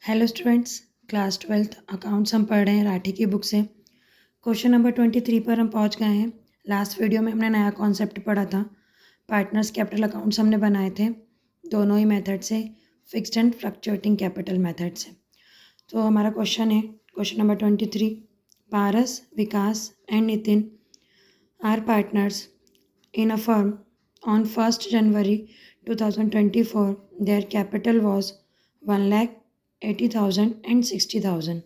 Hello students, class 12th accounts हम पढ़ रहे हैं राठी की बुक से। क्वेश्चन नंबर 23 पर हम पहुंच गए हैं। लास्ट वीडियो में हमने नया कॉन्सेप्ट पढ़ा था। पार्टनर्स कैपिटल अकाउंट्स हमने बनाए थे दोनों ही मेथड से, fixed and fluctuating capital method से। तो हमारा क्वेश्चन है question number 23। Paras, Vikas and Nitin are partners in a firm on 1st January 2024. Their capital was 1,80,000 and 60,000.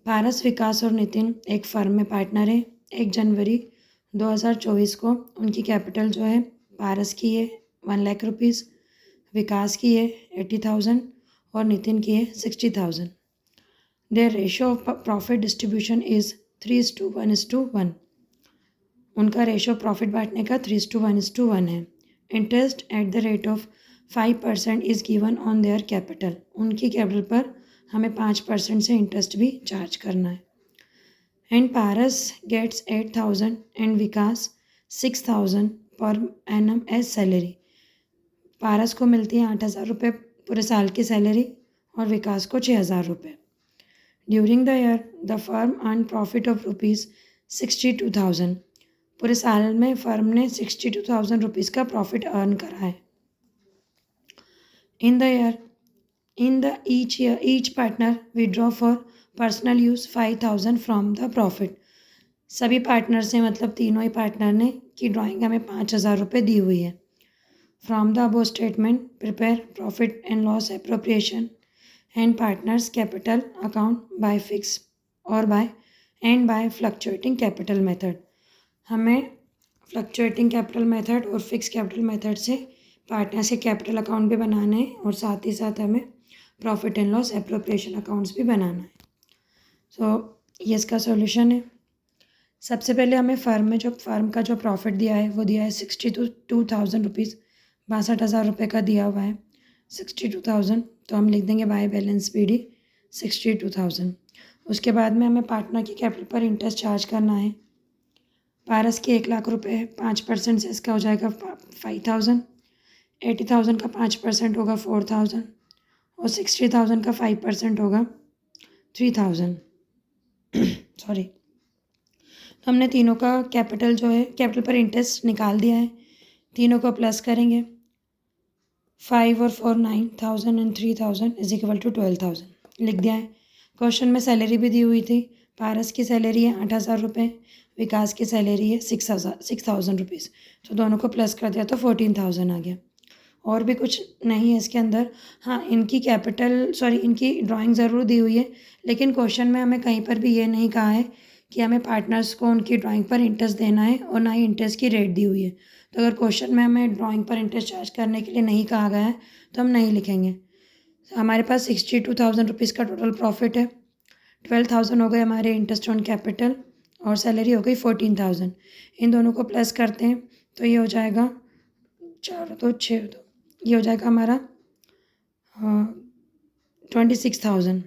पारस, विकास और नितिन एक फर्म में पार्टनर है। 1 जनवरी 2024 को उनकी कैपिटल जो है पारस की है 1,00,000 रुपीज़, विकास की है 80,000 और नितिन की है 60,000. Their ratio of profit distribution is 3:1:1. उनका रेशो प्रॉफिट बांटने का 3:1:1 है। Interest at the rate of 5% is given on their capital. उनकी कैपिटल पर हमें 5% से इंटरेस्ट भी चार्ज करना है। And Paras gets 8,000 and Vikas 6,000 per annum as salary. पारस को मिलती है 8,000 रुपये पूरे साल की सैलरी और विकास को 6,000 रुपये। During the year the firm earn profit of ₹62,000। पूरे साल में फर्म ने 62,000 रुपीज़ का प्रॉफिट अर्न करा है। In the each partner withdraw for personal use 5,000 from the profit. सभी पार्टनर से मतलब तीनों ही पार्टनर ने की ड्राइंग हमें 5,000 रुपये दी हुई है। From the above statement prepare profit and loss appropriation and partners capital account by fix और बाय फ्लक्चुएटिंग कैपिटल मेथड। हमें फ्लक्चुएटिंग कैपिटल मेथड और फिक्स कैपिटल मेथड से पार्टनर्स के कैपिटल अकाउंट भी बनाना है और साथ ही साथ हमें profit and loss appropriation accounts भी बनाना है। तो ये इसका सॉल्यूशन है। सबसे पहले हमें फर्म का जो प्रॉफिट दिया है वो दिया है 62,000 रुपीज़, 62,000 रुपये का दिया हुआ है 62,000। तो हम लिख देंगे बाय बैलेंस PD 62,000। उसके बाद में हमें पार्टनर की कैपिटल पर इंटरेस्ट चार्ज करना है। पारस के 1,00,000 रुपये 5% से इसका हो जाएगा 5,000। 80,000 का 5% होगा 4,000 और 60,000 का 5% होगा 3,000। सॉरी। तो हमने तीनों का कैपिटल जो है कैपिटल पर इंटरेस्ट निकाल दिया है। तीनों को प्लस करेंगे। 5 और 4 9,000 एंड 3,000 इज इक्वल टू 12,000 लिख दिया है। क्वेश्चन में सैलरी भी दी हुई थी। पारस की सैलरी है 8,000 रुपये, विकास की सैलरी है 6,000 रुपीज़। तो दोनों को प्लस कर दिया तो 14,000 आ गया। और भी कुछ नहीं है इसके अंदर। हाँ, इनकी ड्राइंग ज़रूर दी हुई है, लेकिन क्वेश्चन में हमें कहीं पर भी ये नहीं कहा है कि हमें पार्टनर्स को उनकी ड्राइंग पर इंटरेस्ट देना है और ना ही इंटरेस्ट की रेट दी हुई है। तो अगर क्वेश्चन में हमें ड्राइंग पर इंटरेस्ट चार्ज करने के लिए नहीं कहा गया है तो हम नहीं लिखेंगे। हमारे पास 62,000 रुपीज़ का टोटल प्रॉफिट है। 12,000 हो गए हमारे इंटरेस्ट ऑन कैपिटल और सैलरी हो गई 14,000। इन दोनों को प्लस करते हैं तो ये हो जाएगा 4 2 6 2, ये हो जाएगा हमारा 26,000।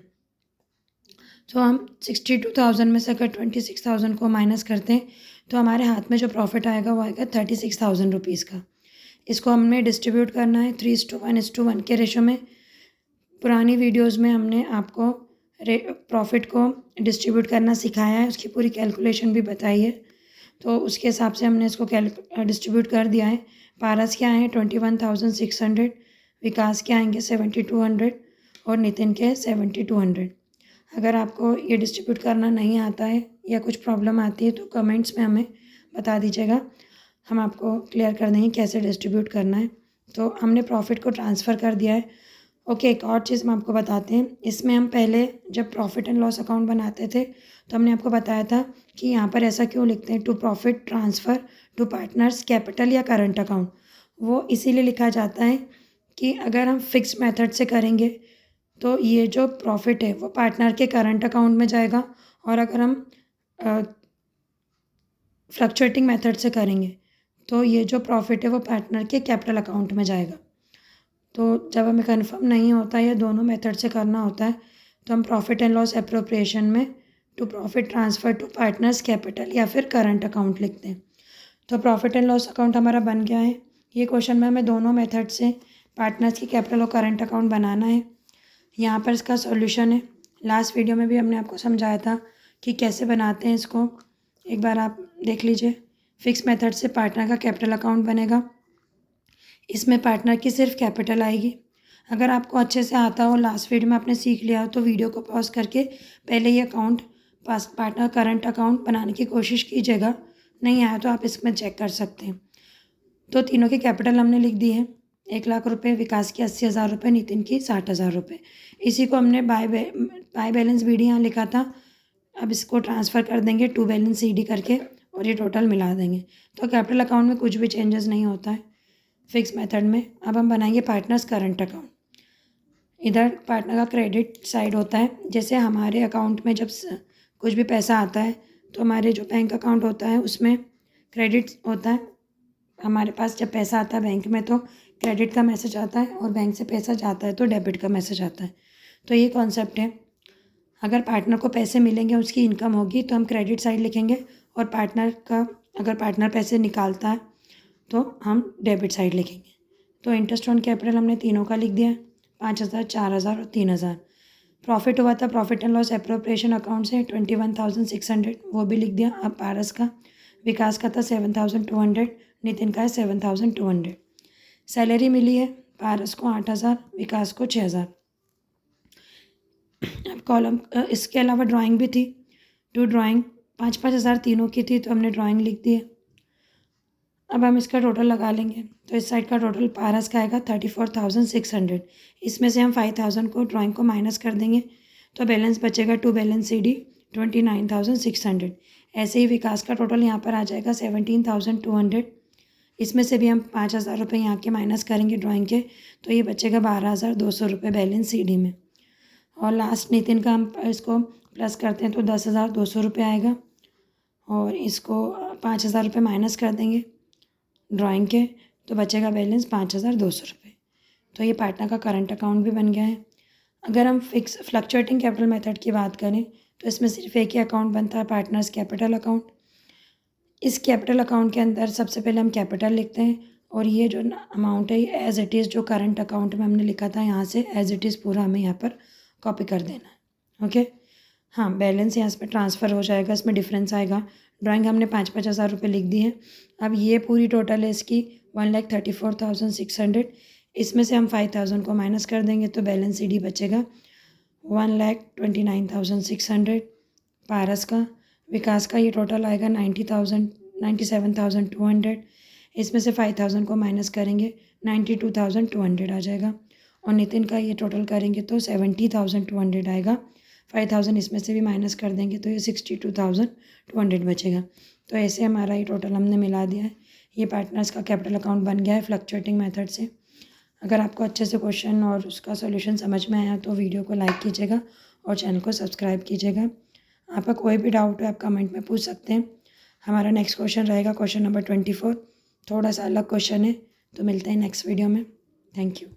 तो हम 62,000 में से अगर 26,000 को माइनस करते हैं तो हमारे हाथ में जो प्रॉफिट आएगा वो आएगा 36,000 रुपीज़ का। इसको हमने डिस्ट्रीब्यूट करना है 3:1:1 के रेशो में। पुरानी वीडियोस में हमने आपको प्रॉफिट को डिस्ट्रीब्यूट करना सिखाया है, उसकी पूरी कैलकुलेशन भी बताई है। तो उसके हिसाब से हमने इसको डिस्ट्रीब्यूट कर दिया है। पारस के आए हैं 21,600, विकास के आएंगे 7,200 और नितिन के 7,200। अगर आपको ये डिस्ट्रीब्यूट करना नहीं आता है या कुछ प्रॉब्लम आती है तो कमेंट्स में हमें बता दीजिएगा, हम आपको क्लियर कर देंगे कैसे डिस्ट्रीब्यूट करना है। तो हमने प्रॉफिट को ट्रांसफ़र कर दिया है। ओके, एक और चीज़ हम आपको बताते हैं। इसमें हम पहले जब प्रॉफिट एंड लॉस अकाउंट बनाते थे तो हमने आपको बताया था कि यहाँ पर ऐसा क्यों लिखते हैं, to profit transfer to partners capital या करंट अकाउंट। वो इसीलिए लिखा जाता है कि अगर हम फिक्स मेथड से करेंगे तो ये जो प्रॉफिट है वो पार्टनर के करंट अकाउंट में जाएगा, और अगर हम फ्लक्चुएटिंग मेथड से करेंगे तो ये जो प्रॉफिट है वो पार्टनर के कैपिटल अकाउंट में जाएगा। तो जब हमें कंफर्म नहीं होता है या दोनों मेथड से करना होता है तो हम प्रॉफिट एंड लॉस एप्रोप्रिएशन में to profit transfer to partners capital या फिर करंट अकाउंट लिखते हैं। तो प्रॉफिट एंड लॉस अकाउंट हमारा बन गया है। ये क्वेश्चन में हमें दोनों मेथड से पार्टनर्स की कैपिटल और करंट अकाउंट बनाना है। यहाँ पर इसका सॉल्यूशन है। लास्ट वीडियो में भी हमने आपको समझाया था कि कैसे बनाते हैं इसको, एक बार आप देख लीजिए। फिक्स मेथड से पार्टनर का कैपिटल अकाउंट बनेगा। इसमें पार्टनर की सिर्फ कैपिटल आएगी। अगर आपको अच्छे से आता हो, लास्ट वीडियो में आपने सीख लिया हो, तो वीडियो को पॉज करके पहले ये अकाउंट पार्टनर करंट अकाउंट बनाने की कोशिश कीजिएगा। नहीं आया तो आप इसमें चेक कर सकते हैं। तो तीनों की कैपिटल हमने लिख दी है। 1,00,000 रुपये, विकास की 80,000 रुपये, नितिन की 60,000 रुपये। इसी को हमने बाय बैलेंस बी डी यहाँ लिखा था। अब इसको ट्रांसफ़र कर देंगे टू बैलेंस सी डी करके और ये टोटल मिला देंगे। तो कैपिटल अकाउंट में कुछ भी चेंजेस नहीं होता है फिक्स मेथड में। अब हम बनाएंगे पार्टनर्स करंट अकाउंट। इधर पार्टनर का क्रेडिट साइड होता है। जैसे हमारे अकाउंट में जब कुछ भी पैसा आता है तो हमारे जो बैंक अकाउंट होता है उसमें क्रेडिट होता है। हमारे पास जब पैसा आता है बैंक में तो क्रेडिट का मैसेज आता है, और बैंक से पैसा जाता है तो डेबिट का मैसेज आता है। तो ये कॉन्सेप्ट है। अगर पार्टनर को पैसे मिलेंगे, उसकी इनकम होगी, तो हम क्रेडिट साइड लिखेंगे, और अगर पार्टनर पैसे निकालता है तो हम डेबिट साइड लिखेंगे। तो इंटरेस्ट ऑन कैपिटल हमने तीनों का लिख दिया है, 5,000, 4,000 और 3,000। प्रॉफिट हुआ था profit and loss appropriation account से 21,600, वो भी लिख दिया। अब पारस का, विकास का था 7,200, नितिन का है 7,200। सैलरी मिली है पारस को 8,000, विकास को 6,000। अब कॉलम इसके अलावा ड्राइंग भी थी। टू ड्राइंग 5-5 हज़ार तीनों की थी, तो हमने ड्राइंग लिख दी है। अब हम इसका टोटल लगा लेंगे। तो इस साइड का टोटल पारस का आएगा 34,600। इसमें से हम 5,000 को ड्राइंग को माइनस कर देंगे, तो बैलेंस बचेगा टू बैलेंस सी डी 29,600। ऐसे ही विकास का टोटल यहाँ पर आ जाएगा 17,200। इसमें से भी हम 5,000 रुपये यहाँ के माइनस करेंगे ड्राइंग के, तो ये बचेगा 12,200 रुपये बैलेंस सी डी में। और लास्ट नितिन का हम इसको प्लस करते हैं तो 10,200 रुपये आएगा, और इसको 5,000 रुपये माइनस कर देंगे ड्राइंग के, तो बचेगा बैलेंस 5,200 रुपये। तो ये पार्टनर का करंट अकाउंट भी बन गया है। अगर हम फिक्स फ्लक्चुएटिंग कैपिटल मेथड की बात करें तो इसमें सिर्फ एक ही अकाउंट बनता है, पार्टनर्स कैपिटल अकाउंट। इस कैपिटल अकाउंट के अंदर सबसे पहले हम कैपिटल लिखते हैं, और ये जो अमाउंट है ये एज इट इज़ जो करंट अकाउंट में हमने लिखा था यहाँ से एज इट इज़ पूरा हमें यहाँ पर कॉपी कर देना है। ओके, हाँ, बैलेंस यहाँ पे ट्रांसफ़र हो जाएगा, इसमें डिफरेंस आएगा। ड्राइंग हमने 5-5 हज़ार रुपये लिख दी है। अब ये पूरी टोटल है इसकी 1,34,600। इसमें से हम 5,000 को माइनस कर देंगे, तो बैलेंस सी डी बचेगा 1,29,600 पारस का। विकास का ये टोटल आएगा 97,200। इसमें से 5,000 को माइनस करेंगे 92,200 आ जाएगा, और नितिन का ये टोटल करेंगे तो 70,200 आएगा। 5,000 इसमें से भी माइनस कर देंगे तो ये 62,200 बचेगा। तो ऐसे हमारा ये टोटल हमने मिला दिया है। ये पार्टनर्स का कैपिटल अकाउंट बन गया है फ्लक्चुएटिंग मेथड से। अगर आपको अच्छे से क्वेश्चन और उसका सॉल्यूशन समझ में आया तो वीडियो को लाइक कीजिएगा और चैनल को सब्सक्राइब कीजिएगा। आपका कोई भी डाउट है आप कमेंट में पूछ सकते हैं। हमारा नेक्स्ट क्वेश्चन रहेगा क्वेश्चन नंबर 24। थोड़ा सा अलग क्वेश्चन है, तो मिलते हैं नेक्स्ट वीडियो में। Thank you.